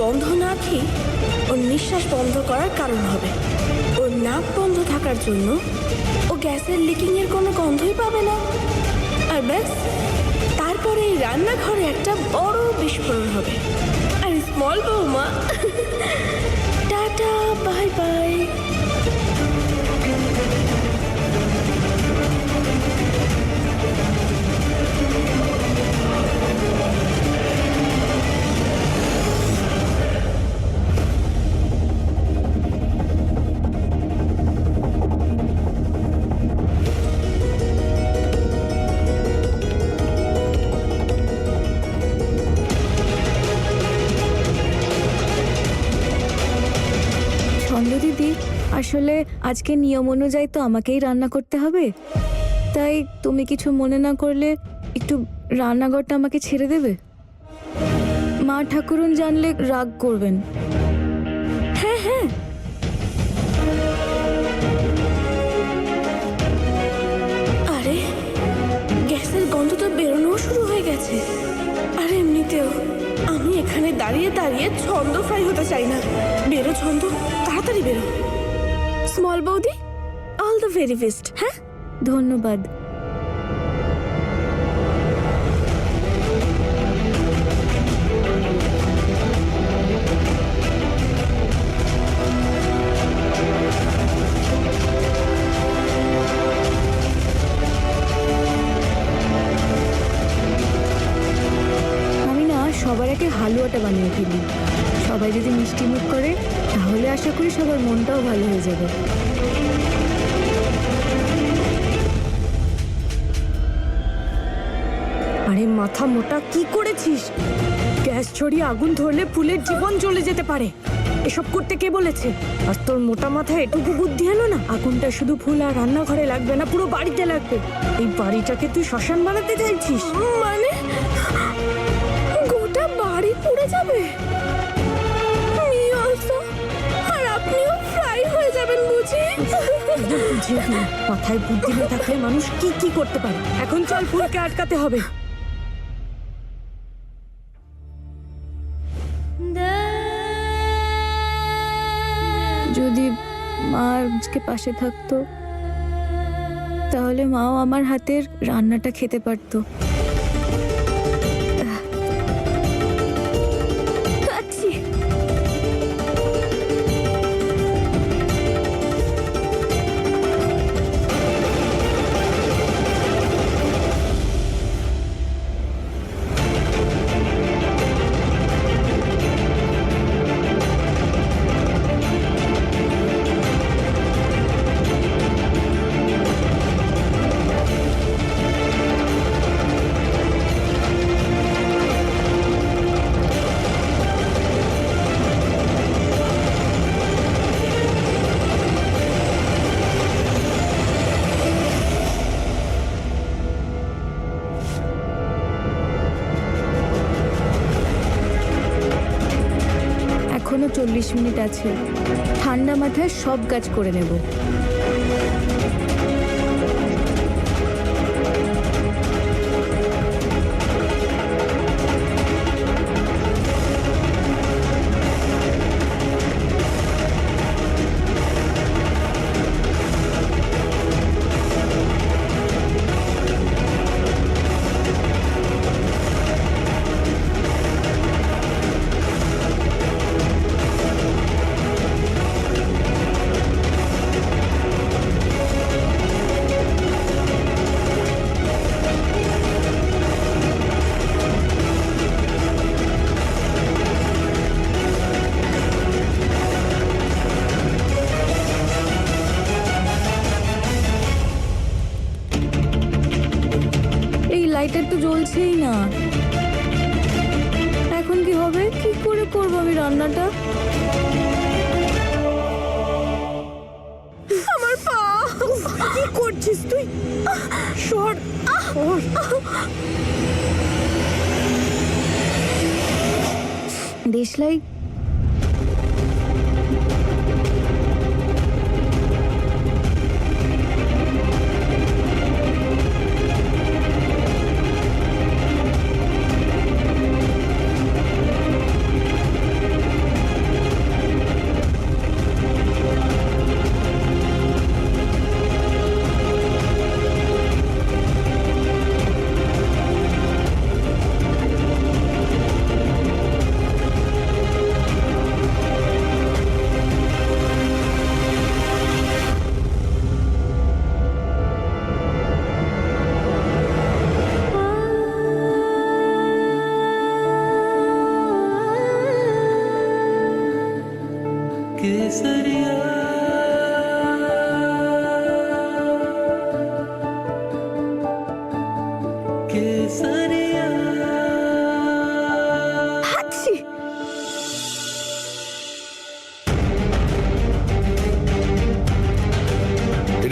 গন্ধ না খেয়ে ওর নিঃশ্বাস বন্ধ করার কারণ হবে। ওর নাক বন্ধ থাকার জন্য ও গ্যাসের লিকিংয়ের কোনো গন্ধই পাবে না। আর ব্যাস, তারপরে এই রান্নাঘরে একটা বড় বিস্ফোরণ হবে। আর স্মল বৌমা টাটা বাই বাই। দিদি, আসলে আজকে নিয়ম অনুযায়ী তো আমাকেই রান্না করতে হবে, তাই তুমি কিছু মনে না করলে একটু রান্নাঘরটা আমাকে ছেড়ে দেবে? মা ঠাকুরুন জানলে রাগ করবেন। হ্যাঁ হ্যাঁ, আরে গ্যাসের গন্ধ তো বেরোনো শুরু হয়ে গেছে। আর এমনিতেও আমি এখানে দাঁড়িয়ে দাঁড়িয়ে ছন্দ ফ্রাই হতে চাই না। বেরো ছন্দ, তাড়াতাড়ি বেরো। স্মল বৌদি, অল দ্য ভেরি বেস্ট। হ্যাঁ, ধন্যবাদ। সবার আগে হালুয়াটা বানিয়ে ফেলি। সবাই যদি মিষ্টি মুখ করে তাহলে আশা করি সবার মনটাও ভালো হয়ে যাবে। আরে মাথা মোটা, কি করেছিস? গ্যাস ছড়িয়ে আগুন ধরলে ফুলের জীবন চলে যেতে পারে। এসব করতে কে বলেছে? আর তোর মোটা মাথায় এটুকু বুদ্ধি এলো না? আগুনটা শুধু ফুল আর রান্নাঘরে লাগবে না, পুরো বাড়িতে লাগবে। এই বাড়িটাকে তুই শ্মশান বানাতে চাইছিস? মানে গোটা বাড়ি পুড়ে যাবে? আর আপনিও ফ্রাই হয়ে যাবেন বুঝি? বুঝিয়ে দিন, মাথায় বুদ্ধি না থাকলে মানুষ কি কি করতে পারে। এখন চল, ফুলকে আটকাতে হবে। যদি মা আজকে পাশে থাকতো তাহলে মাও আমার হাতের রান্নাটা খেতে পারতো। এখনো 40 মিনিট আছে, ঠান্ডা মাথায় সব কাজ করে নেব। লাইটার তো জ্বলছেই না। এখন কি হবে? কি করে করবো আমি রান্নাটা? আমার পা! কি করছিস তুই? সর! দেশলাই,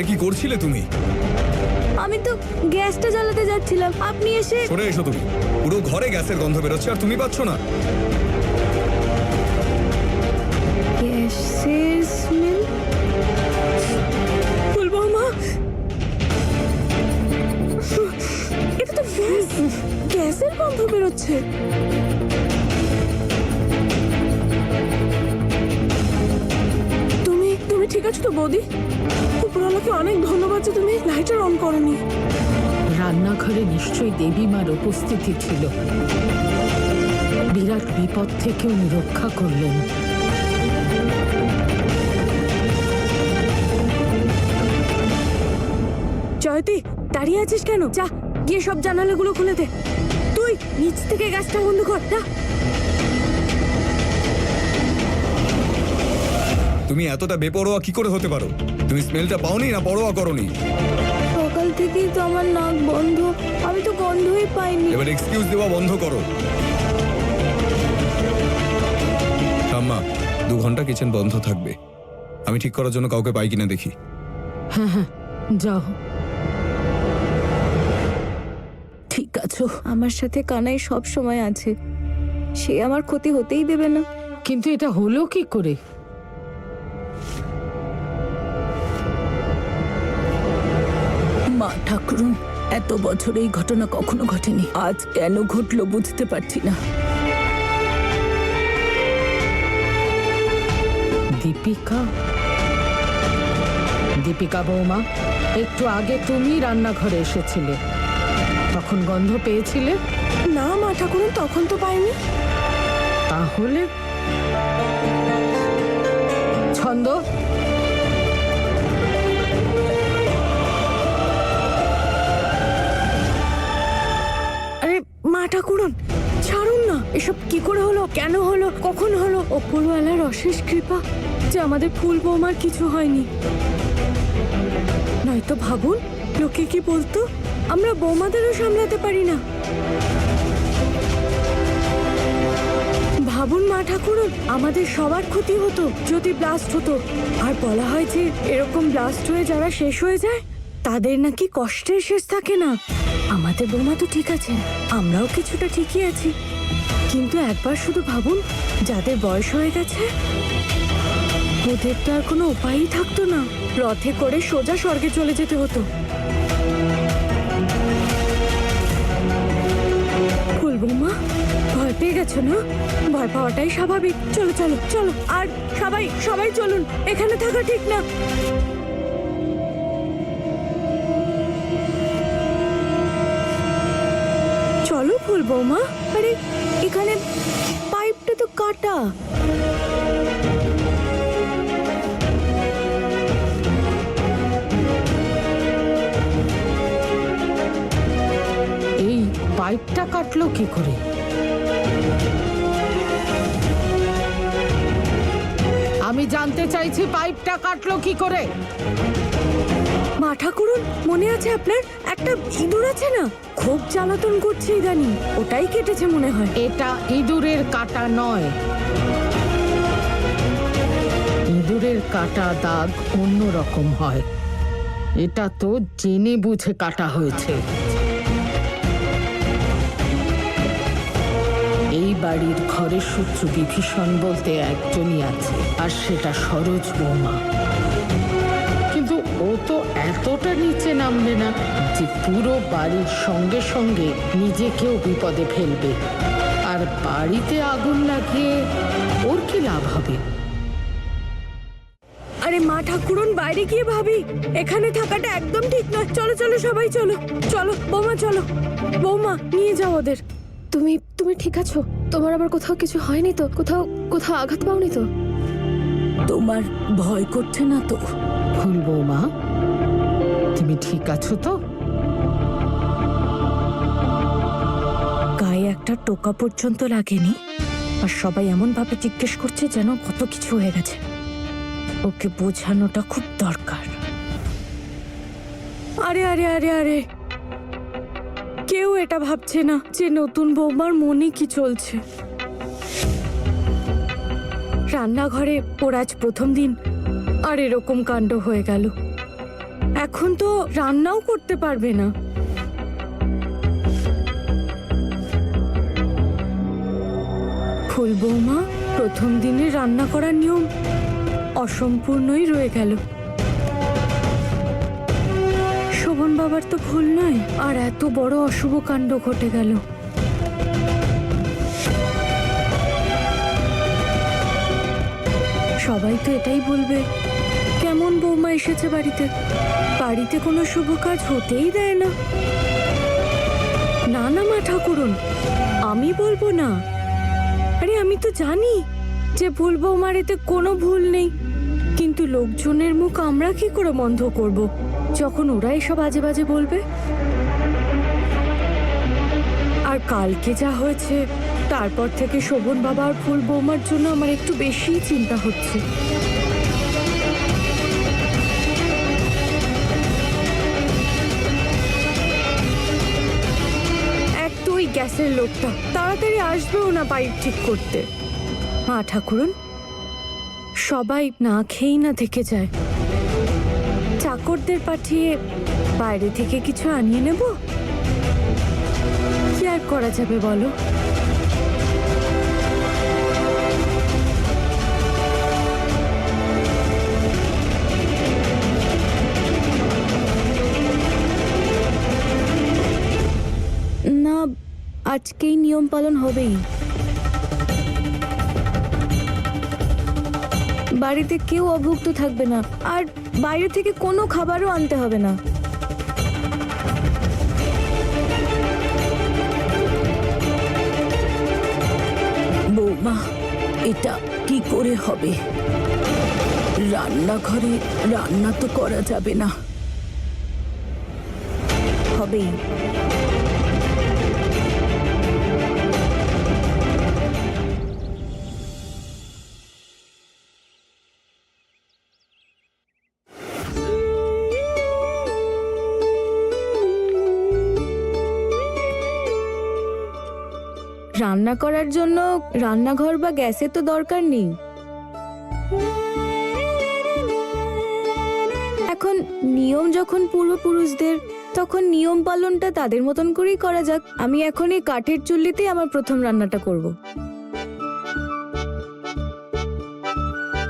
বাইরে কি করছিলে তুমি? আমি তো গ্যাসটা জ্বালাতে যাচ্ছিলাম, আপনি এসে। সরে এসো তুমি। পুরো ঘরে গ্যাসের গন্ধ বেরোচ্ছে আর তুমি পাচ্ছ না। গ্যাসের স্মেল? ফুলবৌমা, এটা তো গ্যাস, গ্যাসের গন্ধ বেরোচ্ছে। তুমি তুমি ঠিক আছো তো বৌদি? উপরওয়ালাকে অনেক ধন্যবাদ যে তুমি লাইটার অন করনি। রান্নাঘরে নিশ্চয়ই দেবী মার উপস্থিতি ছিল। বিরাট বিপদ থেকে উনি রক্ষা করলেন। জয়তী, দাঁড়িয়ে আছিস কেন? যা গিয়ে সব জানালাগুলো খুলে দে। তুই নিচ থেকে গ্যাসটা বন্ধ কর। যা। তুমি এতটা বেপরোয়া কি করে হতে পারো? তুমি স্মেলটা পাওনি না পরোয়া করনি? সকাল থেকেই তো আমার নাক বন্ধ, আমি তো গন্ধই পাইনি। এবার এক্সকিউজ দেওয়া বন্ধ করো। ঠাম্মা, 2 ঘন্টা কিচেন বন্ধ থাকবে। আমি ঠিক করার জন্য কাউকে পাই কিনা দেখি। হ্যাঁ হ্যাঁ, যাও। ঠিক আছো? আমার সাথে কানাই সব সময় আছে, সে আমার ক্ষতি হতেই দেবে না। কিন্তু এটা হলো কি করে? মা ঠাকুরুন, এত বছর এই ঘটনা কখনো ঘটেনি, আজ কেন ঘটলো বুঝতে পারছি না। দীপিকা, দীপিকা বৌমা, একটু আগে তুমি রান্নাঘরে এসেছিলে, তখন গন্ধ পেয়েছিলে? না মা ঠাকুরন, তখন তো পাইনি। তাহলে ছন্দ, আরে মা ঠাকুরন, ছাড়ুন না। এসব কি করে হলো, কেন হলো, কখন হলো? ওপরওয়ালার অশেষ কৃপা যে আমাদের ফুল বৌমার কিছু হয়নি। নয়তো ভাবুন, লোকে কি বলতো, আমরা বৌমাদেরও সামলাতে পারি না। ভাবুন মা ঠাকুরন, আমাদের সবার ক্ষতি হতো যদি ব্লাস্ট হতো। আর বলা হয় যে এরকম ব্লাস্ট হয়ে যারা শেষ হয়ে যায় তাদের নাকি কষ্টের শেষ থাকে না। আমাদের বৌমা তো ঠিক আছে, আমরাও কিছুটা ঠিকই আছি, কিন্তু একবার শুধু ভাবুন, যাদের বয়স হয়ে গেছে ওদের তো আর কোনো উপায়ই থাকতো না, রথে করে সোজা স্বর্গে চলে যেতে হতো। ফুল বৌমা, ভয় পেয়ে গেছো না? ভয় পাওয়াটাই স্বাভাবিক। চলো চলো চলো, আর সবাই সবাই চলুন, এখানে থাকা ঠিক না। চলো ফুল বৌমা। আরে এখানে পাইপটা তো কাটা। এই পাইপটা কাটলো কি করে? আমি জানতে চাইছি পাইপটা কাটলো কি করে? মা ঠাকুরুন, মনে আছে আপনার একটা ইঁদুর আছে না, খুব জ্বালাতন করছে ইদানিং, ওটাই কেটেছে মনে হয়। এটা ইঁদুরের কাটা নয়। ইঁদুরের কাটা দাগ অন্য রকম হয়, এটা তো জেনে বুঝে কাটা হয়েছে। এই বাড়ির ঘরের শত্রু বিভীষণ বলতে একজনই আছে, আর সেটা সরোজ বৌমা। কিন্তু ও তো এতটা নিচে নামবে না যে পুরো বাড়ির সঙ্গে সঙ্গে নিজেকেও বিপদে ফেলবে। আর বাড়িতে আগুন লাগিয়ে ওর কি লাভ হবে? আরে মা ঠাকুরুন, বাইরে গিয়ে ভাবি, এখানে থাকাটা একদম ঠিক নয়। চলো চলো সবাই চলো, চলো বৌমা, চলো বৌমা, নিয়ে যাও ওদের। তুমি তুমি ঠিক আছো? তোমার আবার কোথাও কিছু হয়নি তো? কোথাও কোথাও আঘাত পাওনি তো? তোমার ভয় করছে না তো? ফুল বৌমা, তুমি ঠিক আছো তো? গায়ে একটা টোকা পর্যন্ত লাগেনি, আর সবাই এমন ভাবে জিজ্ঞেস করছে যেন কত কিছু হয়ে গেছে। ওকে বোঝানোটা খুব দরকার। আরে আরে আরে আরে, কেউ এটা ভাবছে না যে নতুন বৌমার মনে কি চলছে। রান্নাঘরে ওর আজ প্রথম দিন, আর এরকম কাণ্ড হয়ে গেল। এখন তো রান্নাও করতে পারবে না। ফুল বৌমা, প্রথম দিনে রান্না করার নিয়ম অসম্পূর্ণই রয়ে গেল। শোভন বাবার তো ভুল নয়, আর এত বড় অশুভ কাণ্ড ঘটে গেল। সবাই তো এটাই বলবে, কেমন বৌমা এসেছে বাড়িতে, বাড়িতে কোনো শুভ কাজ হতেই দেয় না। না না মা ঠাকুরন, আমি বলবো না। আরে আমি তো জানি যে ভুল বৌমার এতে কোনো ভুল নেই, কিন্তু লোকজনের মুখ আমরা কি করে বন্ধ করব যখন ওরা এসব বাজে বাজে বলবে? আর কালকে যা হয়েছে, তারপর থেকে শোভন বাবা আর ফুল বৌমার জন্য আমার একটু বেশিই চিন্তা হচ্ছে। এক তো ওই গ্যাসের লোকটা তাড়াতাড়ি আসবেও না পাইপ ঠিক করতে। মা ঠাকুরন, সবাই না খেয়েই না থেকে যায়। চাকরদের পাঠিয়ে বাইরে থেকে কিছু আনিয়ে নেব, কি আর করা যাবে বলো? না, আজকেই নিয়ম পালন হবেই। বাড়িতে কেউ অভুক্ত থাকবে না, আর বাইরে থেকে কোনো খাবারও আনতে হবে না। বৌমা, এটা কি করে হবে? রান্নাঘরে রান্না তো করা যাবে না। হবেই। রান্না করার জন্য রান্নাঘর বা গ্যাসের তো দরকার নেই। এখন নিয়ম যখন পূর্বপুরুষদের, তখন নিয়ম পালনটা তাদের মতন করেই করা যাক। আমি এখন এই কাঠের চুল্লিতেই আমার প্রথম রান্নাটা করব।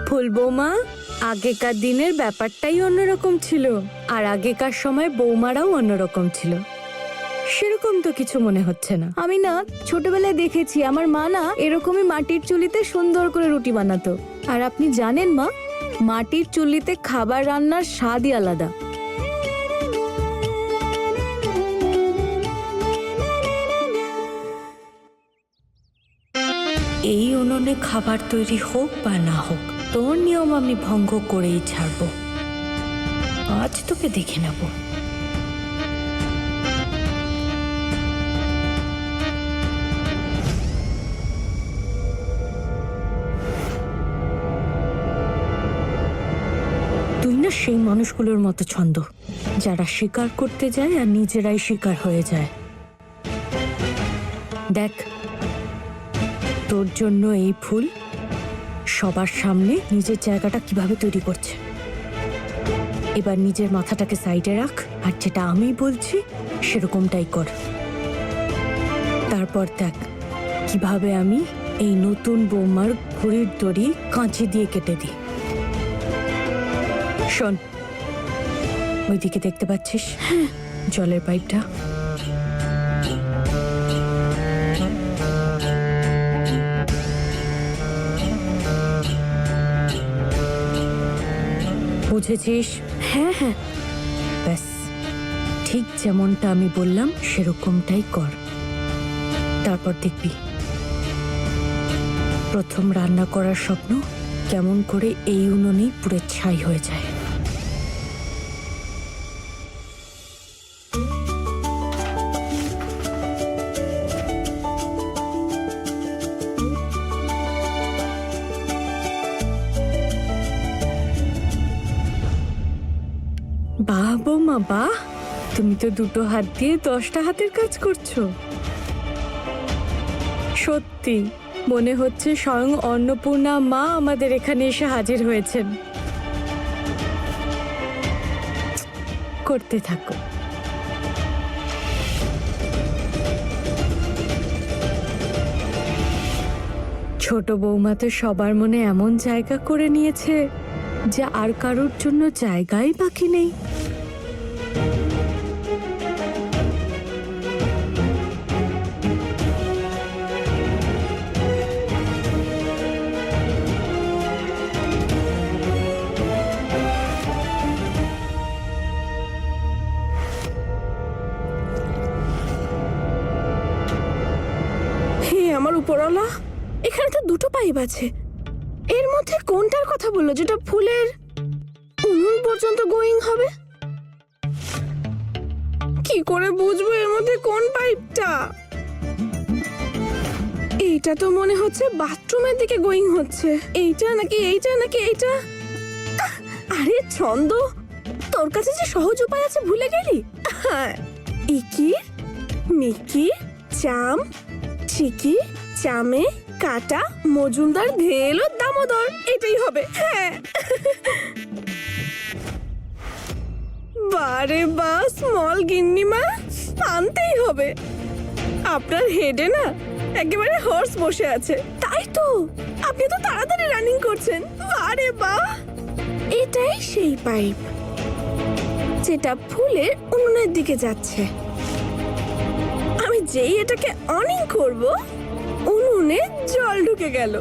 ফুল বৌমা, আগেকার দিনের ব্যাপারটাই অন্যরকম ছিল, আর আগেকার সময় বৌমারাও অন্যরকম ছিল। সেরকম তো কিছু মনে হচ্ছে না। আমি না ছোটবেলায় দেখেছি আমার মা না এরকমই মাটির চুল্লিতে সুন্দর করে রুটি বানাতো। আর আপনি জানেন মা, মাটির চুল্লিতে খাবার রান্নার স্বাদই আলাদা। এই উনুনে খাবার তৈরি হোক বা না হোক, তোর নিয়ম আমি ভঙ্গ করেই ছাড়বো। আজ তোকে দেখে নেব। তুই না সেই মানুষগুলোর মতো ছন্দ, যারা শিকার করতে যায় আর নিজেরাই শিকার হয়ে যায়। দেখ, তোর জন্য এই ফুল সবার সামনে নিজের জায়গাটা কিভাবে তৈরি করছে। এবার নিজের মাথাটাকে সাইডে রাখ, আর যেটা আমি বলছি সেরকমটাই কর। তারপর দেখ কিভাবে আমি এই নতুন বৌমার ঘড়ির দড়ি কাঁচি দিয়ে কেটে দিই। শোন, ওইদিকে দেখতে পাচ্ছিস জলের পাইপটা? বুঝেছিস? হ্যাঁ হ্যাঁ, ব্যাস ঠিক যেমনটা আমি বললাম সেরকমটাই কর। তারপর দেখবি প্রথম রান্না করার স্বপ্ন কেমন করে এই উনুনেই পুরো ছাই হয়ে যায়। বাহ বৌমা বাহ, তুমি তো দুটো হাত দিয়ে 10টা হাতের কাজ করছো। সত্যি মনে হচ্ছে স্বয়ং অন্নপূর্ণা মা আমাদের এখানে এসে হাজির হয়েছেন। করতে থাকো। ছোট বৌমা তো সবার মনে এমন জায়গা করে নিয়েছে যে আর কারোর জন্য জায়গাই বাকি নেই। হে আমার উপরওয়ালা, এখানে তো দুটো পাইপ আছে, এর মধ্যে কোনটার কথা বললো যেটা ফুলের উনুন পর্যন্ত গোয়িং হবে? কি করে বুঝবো এর মধ্যে কোন পাইপটা? এইটা তো মনে হচ্ছে বাথরুমের দিকে গোয়িং হচ্ছে। এইটা নাকি এইটা নাকি এইটা? আরে ছন্দ, তোর কাছে যে সহজ উপায় আছে ভুলে গেলি? ইকির, মিকির, চাম, চিকি, চামে, কাটা, মজুমদার, ধেলো, দামোদর, এটাই হবে। হ্যাঁ, বারে বা স্মল গিন্নিমা, আনতেই হবে। আপনার হেডে না একেবারে হর্স বসে আছে, তাই তো আপনি তো তাড়াতাড়ি রানিং করছেন। বারে বা, এটাই সেই পাইপ যেটা ফুলের উনুনের দিকে যাচ্ছে। আমি যেই এটাকে অনিং করব, উনুনে জল ঢুকে গেল,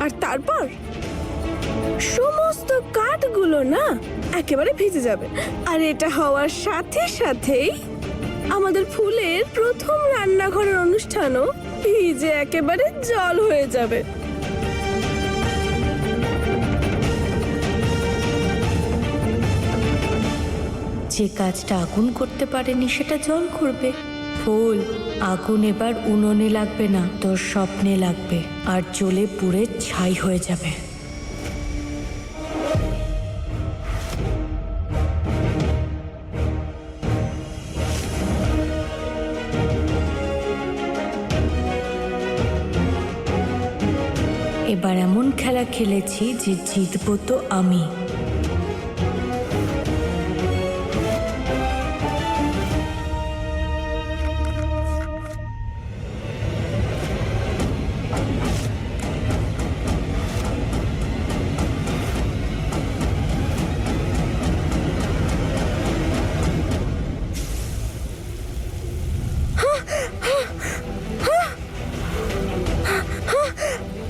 আর তারপর সমস্ত কাঠগুলো না একেবারে ভিজে যাবে। আর এটা হওয়ার সাথে সাথেই আমাদের ফুলের প্রথম রান্নাঘরের অনুষ্ঠানও ভিজে একেবারে জল হয়ে যাবে। যে কাজটা আগুন করতে পারেনি সেটা জল করবে। ফুল, আগুন এবার উনুনে লাগবে না, তোর স্বপ্নে লাগবে, আর জ্বলে পুড়ে ছাই হয়ে যাবে। এবার এমন খেলা খেলেছি যে জিতবো তো আমি।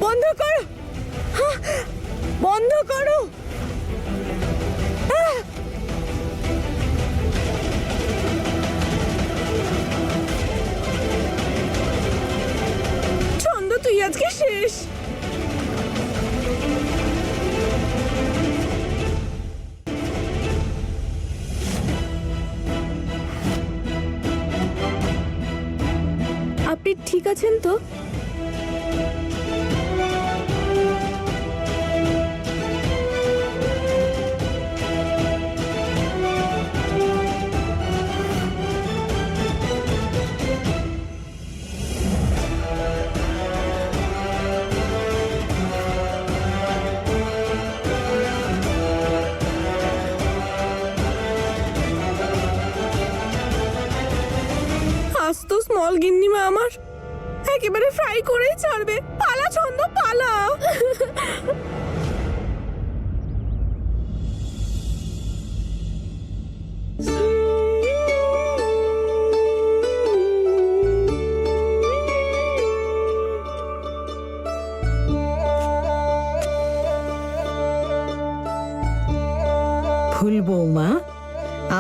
বন্ধ করো, বন্ধ করো। ছন্দ, তুই আজকে শেষ। আপনি ঠিক আছেন তো? আজ তো স্মল গিন্নিমা আমার একেবারে ফ্রাই করেই ছাড়বে। পালা ছন্দ, পালা। ফুল বৌমা,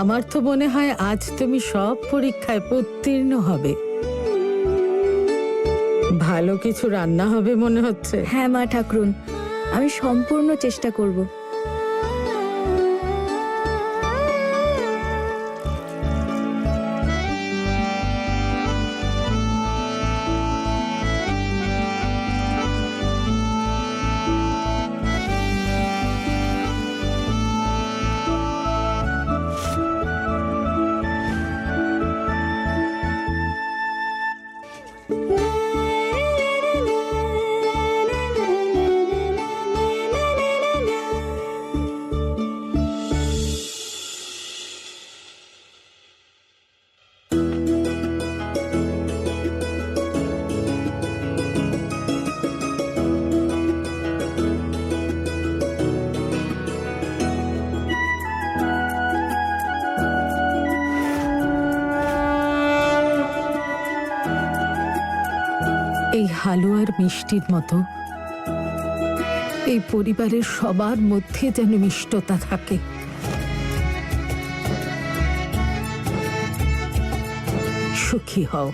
আমার তো মনে হয় আজ তুমি সব পরীক্ষায় উত্তীর্ণ হবে। ভালো কিছু রান্না হবে মনে হচ্ছে। হ্যাঁ মা ঠাকুরুন, আমি সম্পূর্ণ চেষ্টা করব। হালুয়ার মিষ্টির মতো এই পরিবারের সবার মধ্যে যেন মিষ্টতা থাকে। সুখী হও।